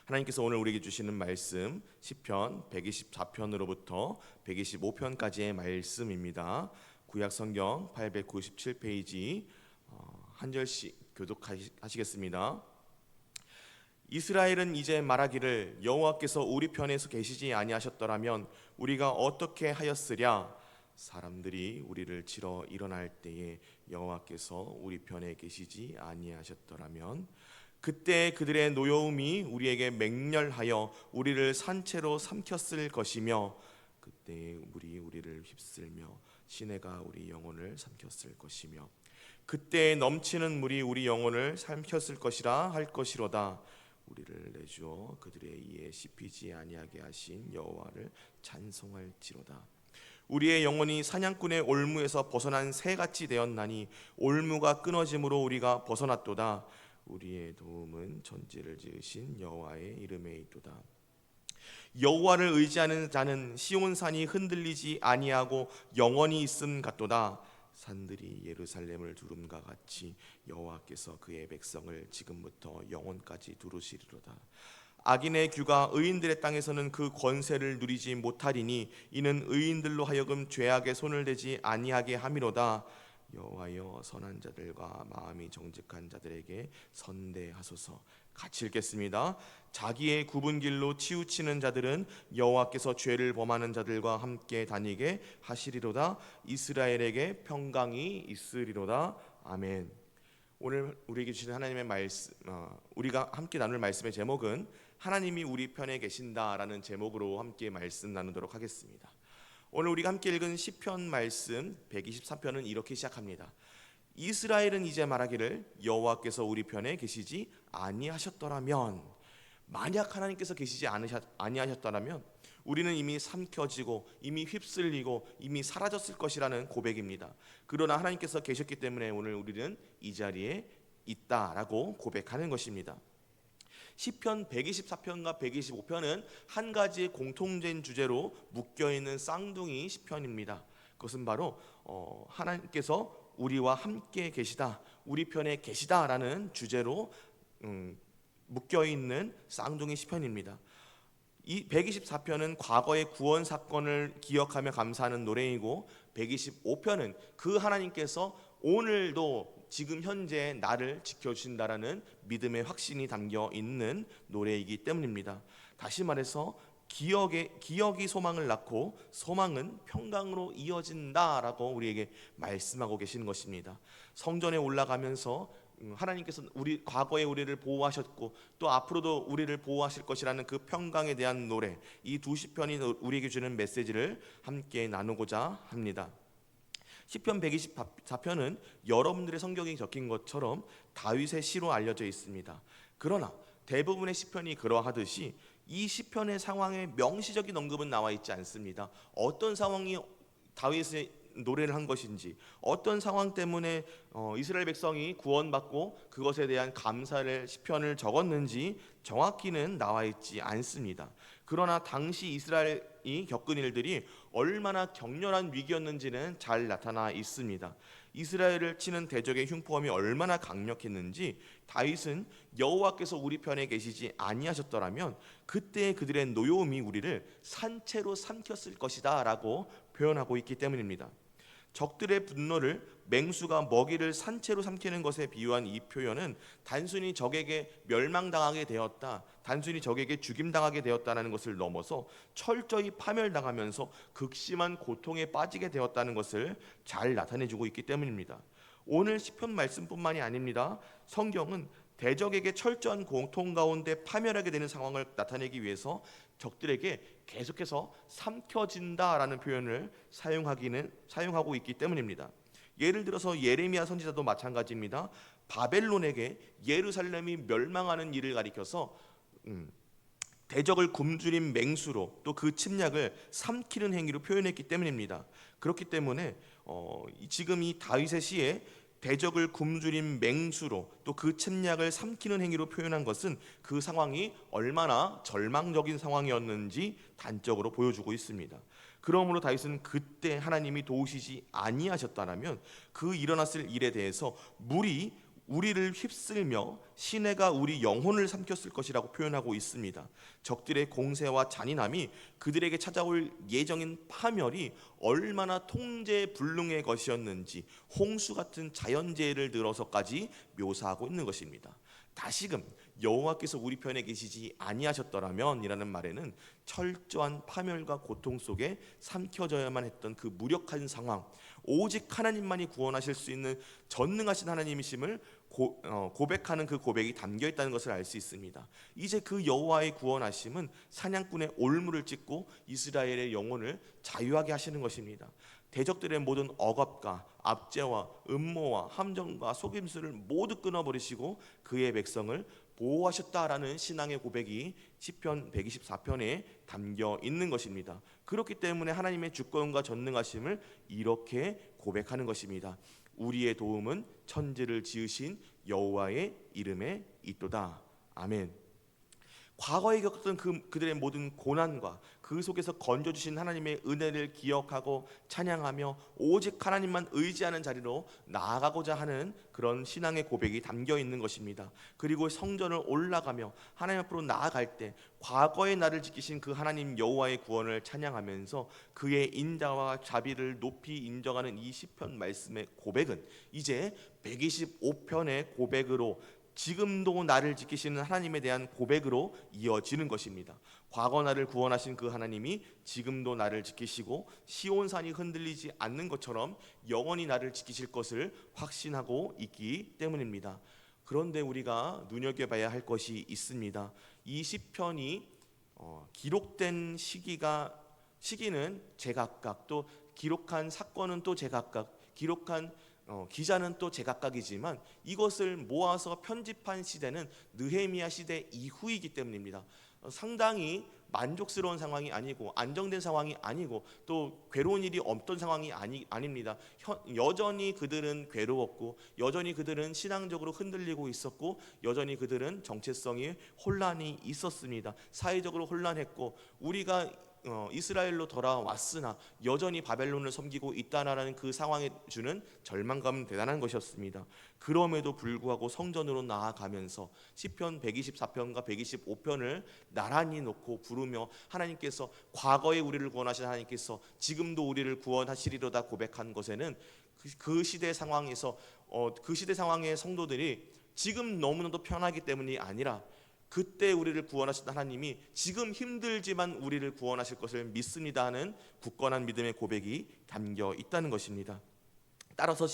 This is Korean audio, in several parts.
하나님께서 오늘 우리에게 주시는 말씀 시편 124편으로부터 125편까지의 말씀입니다. 구약 성경 897페이지 한 절씩 교독하시겠습니다. 이스라엘은 이제 말하기를 여호와께서 우리 편에서 계시지 아니하셨더라면 우리가 어떻게 하였으랴. 사람들이 우리를 치러 일어날 때에 여호와께서 우리 편에 계시지 아니하셨더라면 그때 그들의 노여움이 우리에게 맹렬하여 우리를 산채로 삼켰을 것이며 그때 우리를 휩쓸며 시내가 우리 영혼을 삼켰을 것이며 그때 넘치는 물이 우리 영혼을 삼켰을 것이라 할 것이로다. 우리를 내주어 그들의 이에 씹히지 아니하게 하신 여호와를 찬송할지로다. 우리의 영혼이 사냥꾼의 올무에서 벗어난 새같이 되었나니 올무가 끊어짐으로 우리가 벗어났도다. 우리의 도움은 전지를 지으신 여호와의 이름에 있도다. 여호와를 의지하는 자는 시온산이 흔들리지 아니하고 영원히 있음 같도다. 산들이 예루살렘을 두름과 같이 여호와께서 그의 백성을 지금부터 영원까지 두루시리로다. 악인의 규가 의인들의 땅에서는 그 권세를 누리지 못하리니 이는 의인들로 하여금 죄악에 손을 대지 아니하게 함이로다. 여호와여 선한 자들과 마음이 정직한 자들에게 선대하소서. 같이 읽겠습니다. 자기의 굽은 길로 치우치는 자들은 여호와께서 죄를 범하는 자들과 함께 다니게 하시리로다. 이스라엘에게 평강이 있으리로다. 아멘. 오늘 우리에게 주신 하나님의 말씀, 우리가 함께 나눌 말씀의 제목은 하나님이 우리 편에 계신다라는 제목으로 함께 말씀 나누도록 하겠습니다. 오늘 우리가 함께 읽은 시편 말씀 124편은 이렇게 시작합니다. 이스라엘은 이제 말하기를 여호와께서 우리 편에 계시지 아니하셨더라면, 만약 하나님께서 계시지 아니하셨더라면 우리는 이미 삼켜지고 이미 휩쓸리고 이미 사라졌을 것이라는 고백입니다. 그러나 하나님께서 계셨기 때문에 오늘 우리는 이 자리에 있다라고 고백하는 것입니다. 시편 124편과 125편은 한 가지 공통된 주제로 묶여있는 쌍둥이 시편입니다. 그것은 바로 하나님께서 우리와 함께 계시다, 우리 편에 계시다라는 주제로 묶여있는 쌍둥이 시편입니다. 이 124편은 과거의 구원 사건을 기억하며 감사하는 노래이고 125편은 그 하나님께서 오늘도 지금 현재 나를 지켜주신다라는 믿음의 확신이 담겨 있는 노래이기 때문입니다. 다시 말해서 기억이 소망을 낳고 소망은 평강으로 이어진다라고 우리에게 말씀하고 계시는 것입니다. 성전에 올라가면서 하나님께서 과거에 우리를 보호하셨고 또 앞으로도 우리를 보호하실 것이라는 그 평강에 대한 노래, 이 두 시편이 우리에게 주는 메시지를 함께 나누고자 합니다. 시편 124편은 여러분들의 성경에 적힌 것처럼 다윗의 시로 알려져 있습니다. 그러나 대부분의 시편이 그러하듯이 이 시편의 상황에 명시적인 언급은 나와 있지 않습니다. 어떤 상황이 다윗의 노래를 한 것인지, 어떤 상황 때문에 이스라엘 백성이 구원받고 그것에 대한 감사를 시편을 적었는지 정확히는 나와 있지 않습니다. 그러나 당시 이스라엘이 겪은 일들이 얼마나 격렬한 위기였는지는 잘 나타나 있습니다. 이스라엘을 치는 대적의 흉포함이 얼마나 강력했는지 다윗은 여호와께서 우리 편에 계시지 아니하셨더라면 그때 그들의 노여움이 우리를 산채로 삼켰을 것이다 라고 표현하고 있기 때문입니다. 적들의 분노를 맹수가 먹이를 산채로 삼키는 것에 비유한 이 표현은 단순히 적에게 멸망당하게 되었다, 단순히 적에게 죽임당하게 되었다는 것을 넘어서 철저히 파멸당하면서 극심한 고통에 빠지게 되었다는 것을 잘 나타내주고 있기 때문입니다. 오늘 시편 말씀뿐만이 아닙니다. 성경은 대적에게 철저한 고통 가운데 파멸하게 되는 상황을 나타내기 위해서 적들에게 계속해서 삼켜진다라는 표현을 사용하고 있기 때문입니다. 예를 들어서 예레미야 선지자도 마찬가지입니다. 바벨론에게 예루살렘이 멸망하는 일을 가리켜서 대적을 굶주린 맹수로 또 그 침략을 삼키는 행위로 표현했기 때문입니다. 그렇기 때문에 지금 이 다윗의 시에 대적을 굶주린 맹수로 또 그 침략을 삼키는 행위로 표현한 것은 그 상황이 얼마나 절망적인 상황이었는지 단적으로 보여주고 있습니다. 그러므로 다윗은 그때 하나님이 도우시지 아니하셨다면 그 일어났을 일에 대해서 물이 우리를 휩쓸며 시내가 우리 영혼을 삼켰을 것이라고 표현하고 있습니다. 적들의 공세와 잔인함이 그들에게 찾아올 예정인 파멸이 얼마나 통제불능의 것이었는지 홍수 같은 자연재해를 들어서까지 묘사하고 있는 것입니다. 다시금 여호와께서 우리 편에 계시지 아니하셨더라면 이라는 말에는 철저한 파멸과 고통 속에 삼켜져야만 했던 그 무력한 상황, 오직 하나님만이 구원하실 수 있는 전능하신 하나님이심을 고백하는 그 고백이 담겨 있다는 것을 알 수 있습니다. 이제 그 여호와의 구원하심은 사냥꾼의 올무를 찢고 이스라엘의 영혼을 자유하게 하시는 것입니다. 대적들의 모든 억압과 압제와 음모와 함정과 속임수를 모두 끊어버리시고 그의 백성을 보호하셨다라는 신앙의 고백이 시편 124편에 담겨 있는 것입니다. 그렇기 때문에 하나님의 주권과 전능하심을 이렇게 고백하는 것입니다. 우리의 도움은 천지를 지으신 여호와의 이름에 있도다. 아멘. 과거에 겪었던 그들의 모든 고난과 그 속에서 건져주신 하나님의 은혜를 기억하고 찬양하며 오직 하나님만 의지하는 자리로 나아가고자 하는 그런 신앙의 고백이 담겨 있는 것입니다. 그리고 성전을 올라가며 하나님 앞으로 나아갈 때 과거의 나를 지키신 그 하나님 여호와의 구원을 찬양하면서 그의 인자와 자비를 높이 인정하는 이 시편 말씀의 고백은 이제 125편의 고백으로 지금도 나를 지키시는 하나님에 대한 고백으로 이어지는 것입니다. 과거 나를 구원하신 그 하나님이 지금도 나를 지키시고 시온산이 흔들리지 않는 것처럼 영원히 나를 지키실 것을 확신하고 있기 때문입니다. 그런데 우리가 눈여겨봐야 할 것이 있습니다. 이 시편이 기록된 시기는 제각각, 또 기록한 사건은 또 제각각, 기록한 기자는 또 제각각이지만 이것을 모아서 편집한 시대는 느헤미야 시대 이후이기 때문입니다. 상당히 만족스러운 상황이 아니고 안정된 상황이 아니고 또 괴로운 일이 없던 상황이 아닙니다. 여전히 그들은 괴로웠고 여전히 그들은 신앙적으로 흔들리고 있었고 여전히 그들은 정체성이 혼란이 있었습니다. 사회적으로 혼란했고 우리가 이스라엘로 돌아왔으나 여전히 바벨론을 섬기고 있다라는 그 상황에 주는 절망감은 대단한 것이었습니다. 그럼에도 불구하고 성전으로 나아가면서 시편 124편과 125편을 나란히 놓고 부르며 하나님께서 과거에 우리를 구원하신 하나님께서 지금도 우리를 구원하시리로다 고백한 것에는 그 시대 상황에서 그 시대 상황의 성도들이 지금 너무나도 편하기 때문이 아니라 그때 우리를 구원하신 하나님이 지금 힘들지만 우리를 구원하실 것을 믿습니다 하는 굳건한 믿음의 고백이 담겨 있다는 것입니다. 따라서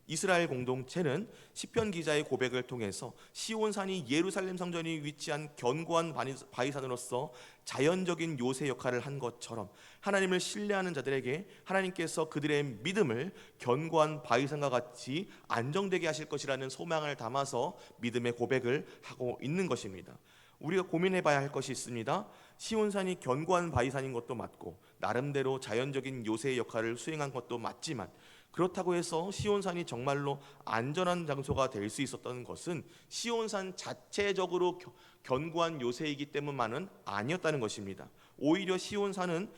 이스라엘 공동체는 시편 기자의 고백을 통해서 시온산이 예루살렘 성전이 위치한 견고한 바위산으로서 자연적인 요새 역할을 한 것처럼 하나님을 신뢰하는 자들에게 하나님께서 그들의 믿음을 견고한 바위산과 같이 안정되게 하실 것이라는 소망을 담아서 믿음의 고백을 하고 있는 것입니다. 우리가 고민해봐야 할 것이 있습니다. 시온산이 견고한 바위산인 것도 맞고 나름대로 자연적인 요새의 역할을 수행한 것도 맞지만 그렇다고 해서 시온산이 정말로 안전한 장소가 될 수 있었던 것은 시온산 자체적으로 견고한 요새이기 때문만은 아니었다는 것입니다. 오히려 시온산은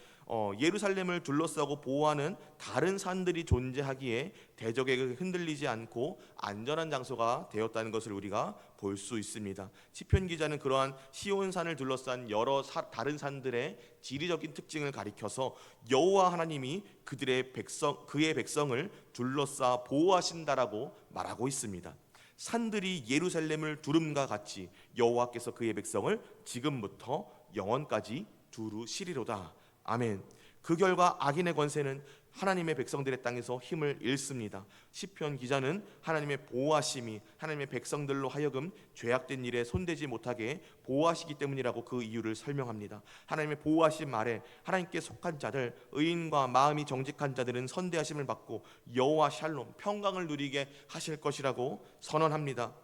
예루살렘을 둘러싸고 보호하는 다른 산들이 존재하기에 대적에게 흔들리지 않고 안전한 장소가 되었다는 것을 우리가 볼 수 있습니다. 시편 기자는 그러한 시온산을 둘러싼 여러 다른 산들의 지리적인 특징을 가리켜서 여호와 하나님이 그의 백성을 둘러싸 보호하신다라고 말하고 있습니다. 산들이 예루살렘을 두름과 같이 여호와께서 그의 백성을 지금부터 영원까지 두루시리로다. 아멘. 그 결과 악인의 권세는 하나님의 백성들의 땅에서 힘을 잃습니다. 시편 기자는 하나님의 보호하심이 하나님의 백성들로 하여금 죄악된 일에 손대지 못하게 보호하시기 때문이라고 그 이유를 설명합니다. 하나님의 보호하심 아래 하나님께 속한 자들, 의인과 마음이 정직한 자들은 선대하심을 받고 여호와 샬롬, 평강을 누리게 하실 것이라고 선언합니다.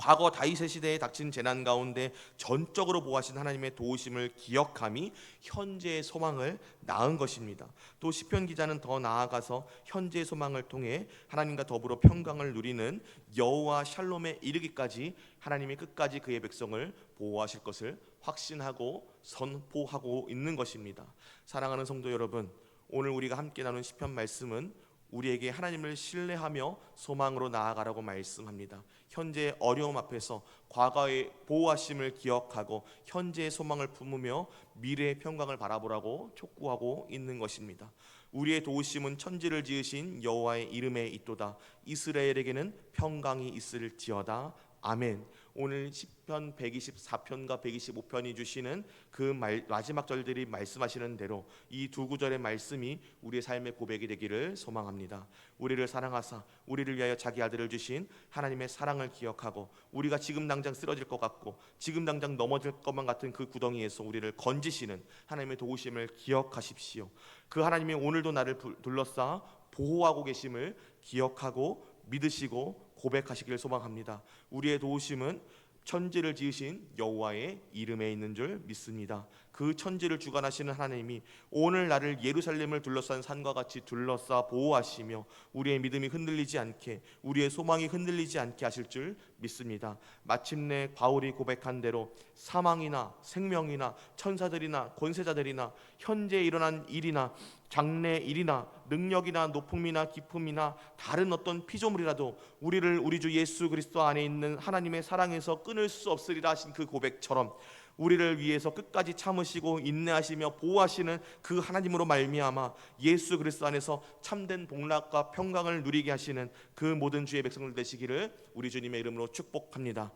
과거 다윗의 시대에 닥친 재난 가운데 전적으로 보호하신 하나님의 도우심을 기억함이 현재의 소망을 낳은 것입니다. 또 시편 기자는 더 나아가서 현재의 소망을 통해 하나님과 더불어 평강을 누리는 여호와 샬롬에 이르기까지 하나님이 끝까지 그의 백성을 보호하실 것을 확신하고 선포하고 있는 것입니다. 사랑하는 성도 여러분, 오늘 우리가 함께 나눈 시편 말씀은 우리에게 하나님을 신뢰하며 소망으로 나아가라고 말씀합니다. 현재의 어려움 앞에서 과거의 보호하심을 기억하고 현재의 소망을 품으며 미래의 평강을 바라보라고 촉구하고 있는 것입니다. 우리의 도우심은 천지를 지으신 여호와의 이름에 있도다. 이스라엘에게는 평강이 있을지어다. 아멘. 오늘 시편 124편과 125편이 주시는 그 마지막 절들이 말씀하시는 대로 이 두 구절의 말씀이 우리의 삶의 고백이 되기를 소망합니다. 우리를 사랑하사 우리를 위하여 자기 아들을 주신 하나님의 사랑을 기억하고, 우리가 지금 당장 쓰러질 것 같고 지금 당장 넘어질 것만 같은 그 구덩이에서 우리를 건지시는 하나님의 도우심을 기억하십시오. 그 하나님이 오늘도 나를 둘러싸 보호하고 계심을 기억하고 믿으시고 고백하시기를 소망합니다. 우리의 도우심은 천지를 지으신 여호와의 이름에 있는 줄 믿습니다. 그 천지를 주관하시는 하나님이 오늘 나를 예루살렘을 둘러싼 산과 같이 둘러싸 보호하시며 우리의 믿음이 흔들리지 않게, 우리의 소망이 흔들리지 않게 하실 줄 믿습니다. 마침내 바울이 고백한 대로 사망이나 생명이나 천사들이나 권세자들이나 현재 일어난 일이나 장래 일이나 능력이나 높음이나 기품이나 다른 어떤 피조물이라도 우리를 우리 주 예수 그리스도 안에 있는 하나님의 사랑에서 끊을 수 없으리라 하신 그 고백처럼 우리를 위해서 끝까지 참으시고 인내하시며 보호하시는 그 하나님으로 말미암아 예수 그리스도 안에서 참된 복락과 평강을 누리게 하시는 그 모든 주의 백성들 되시기를 우리 주님의 이름으로 축복합니다.